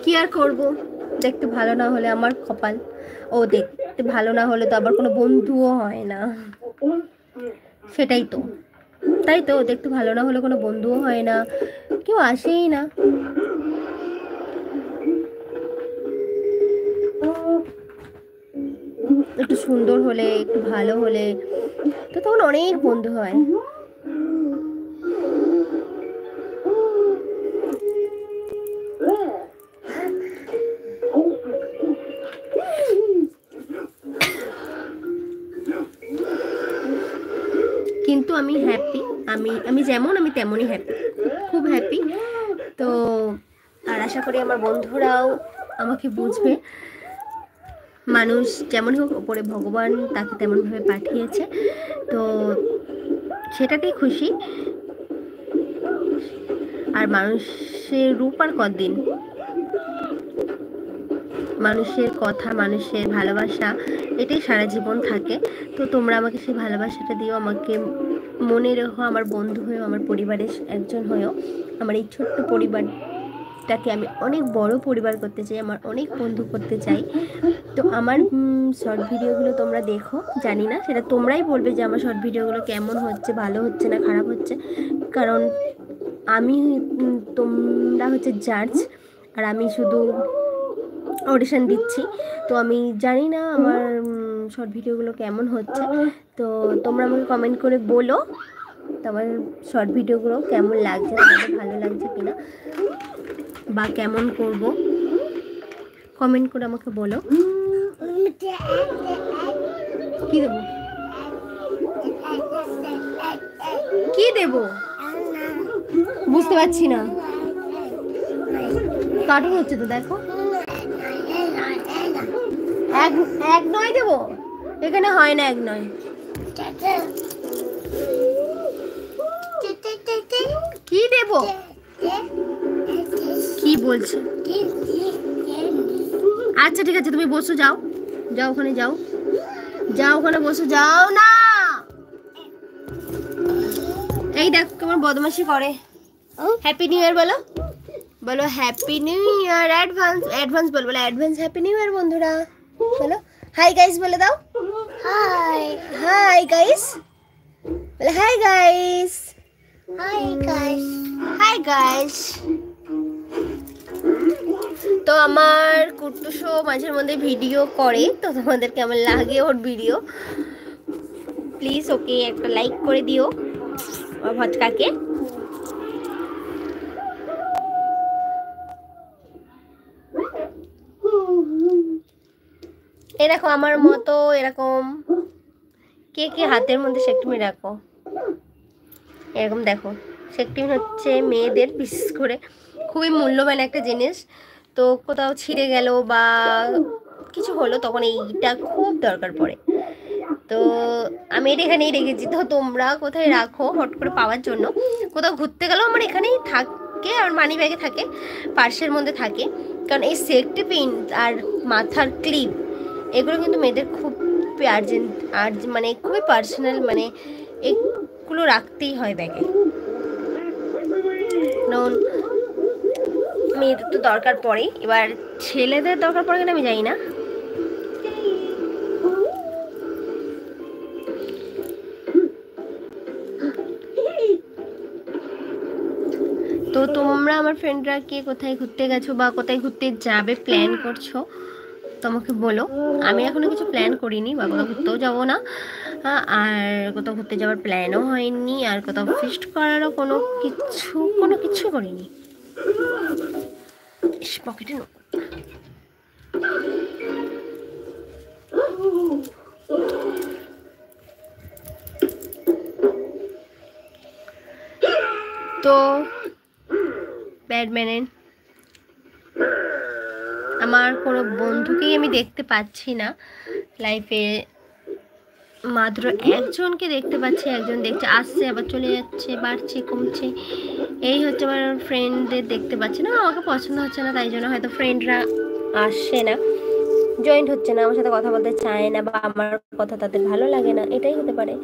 কি আর করব, দেখতে ভালো না হলে আমার কপাল। ও দেখতে ভালো না হলে তো আবার কোনো বন্ধুও হয় না, সেটাই তো। তাই তো, দেখতে ভালো না হলে কোনো বন্ধুও হয় না, কেউ আসেই না। একটু সুন্দর হলে, একটু ভালো হলে তো তখন অনেক বন্ধু হয়। কিন্তু আমি হ্যাপি, আমি আমি যেমন আমি তেমনই হ্যাপি, খুব হ্যাপি। তো আর আশা করি আমার বন্ধুরাও আমাকে বুঝবে। মানুষ যেমনই হোক, ওপরে ভগবান তাকে তেমনভাবে পাঠিয়েছে, তো সেটাতেই খুশি। আর মানুষের রূপ আর কতদিন, মানুষের কথা, মানুষের ভালোবাসা, এটাই সারা জীবন থাকে। তো তোমরা আমাকে সেই ভালোবাসাটা দিও, আমাকে মনে রেখো, আমার বন্ধু হয়েও, আমার পরিবারের একজন হয়েও। আমার এই ছোট্ট পরিবারটাকে আমি অনেক বড় পরিবার করতে চাই, আমার অনেক বন্ধু করতে চাই। তো আমার শর্ট ভিডিওগুলো তোমরা দেখো, জানি না সেটা তোমরাই বলবে যে আমার শর্ট ভিডিওগুলো কেমন হচ্ছে, ভালো হচ্ছে না খারাপ হচ্ছে। কারণ আমি তোমরা হচ্ছে জাজ, আর আমি শুধু অডিশন দিচ্ছি। তো আমি জানি না আমার শর্ট ভিডিওগুলো কেমন হচ্ছে। তো তোমরা আমাকে কমেন্ট করে বলো তো আমার শর্ট ভিডিওগুলো কেমন লাগছে, তোমাদের ভালো লাগছে কিনা, বা কেমন করব, কমেন্ট করে আমাকে বলো। কি দেবো, কি দেবো বুঝতে পারছি না, কার্টুন হচ্ছে তো দেখো। এক এক নয় দেবো, এখানে হয় না এক নয়। কি দেব, কি বলছো? আচ্ছা ঠিক আছে, তুমি বসো, যাও যাও ওখানে যাও, যাও ওখানে বসো, যাও না। এই দেখ কেমন বদমাশি করে। হ্যাপি নিউ ইয়ার বলো, বলো happy new year, advance advance বলো, বলো অ্যাডভান্স হ্যাপি নিউ ইয়ার বন্ধুরা, বলো হাই গাইস বলে দাও। হাই হাই গাইস, বলো hi guys, hi guys, hi guys. তো আমার কুট্টুসো মাঝের মধ্যে ভিডিও করে, তো তোমাদের কেমন লাগে ওর ভিডিও, প্লিজ ওকে একটা লাইক করে দিও, আমার ভটকাকে। এই দেখো আমার মতো এরকম কে কে হাতের মধ্যে সেকটিমি রাখো, এরকম দেখো। সেকটিমি হচ্ছে মেয়েদের বিশেষ করে খুবই মূল্যবান একটা জিনিস। তো কোথাও ছিঁড়ে গেল বা কিছু হলো তখন এইটা খুব দরকার পড়ে। তো আমি এটা এখানেই রেখেছি, তো তোমরা কোথায় রাখো হট করে পাওয়ার জন্য। কোথাও ঘুরতে গেলেও আমার এখানেই থাকে, আর মানি ব্যাগে থাকে, পার্সের মধ্যে থাকে। কারণ এই সেফটি পিন আর মাথার ক্লিপ এগুলো কিন্তু মেয়েদের খুব আর্জেন্ট, আর মানে খুবই পার্সোনাল, মানে এগুলো রাখতেই হয় ব্যাগে। কারণ মেয়েদের তো দরকার পড়ে, এবার ছেলেদের দরকার পড়ে কিনা আমি জানি না। তো তোমরা আমার ফ্রেন্ডরা কে কোথায় ঘুরতে গেছো বা কোথায় ঘুরতে যাবে প্ল্যান করছো তোমাকে বলো। আমি এখনো কিছু প্ল্যান করিনি, বা কোথাও ঘুরতেও যাবো না, আর কোথাও ঘুরতে যাওয়ার প্ল্যানও হয়নি, আর কোথাও ফিস্ট করারও কোনো কিছু করিনি। পকেটে নো, তো ব্যাডম্যান আমার কোনো বন্ধুকেই আমি দেখতে পাচ্ছি না লাইফে, মাত্র একজনকে দেখতে পাচ্ছি, একজন দেখছে আসছে আবার চলে যাচ্ছে, বাড়ছে কমছে, এই হচ্ছে আমার ফ্রেন্ডদের দেখতে পাচ্ছি না। আমাকে পছন্দ হচ্ছে না, তাই জন্য হয়তো ফ্রেন্ডরা আসছে না, জয়েন্ট হচ্ছে না, আমার সাথে কথা বলতে চায় না, বা আমার কথা তাদের ভালো লাগে না, এটাই হতে পারে।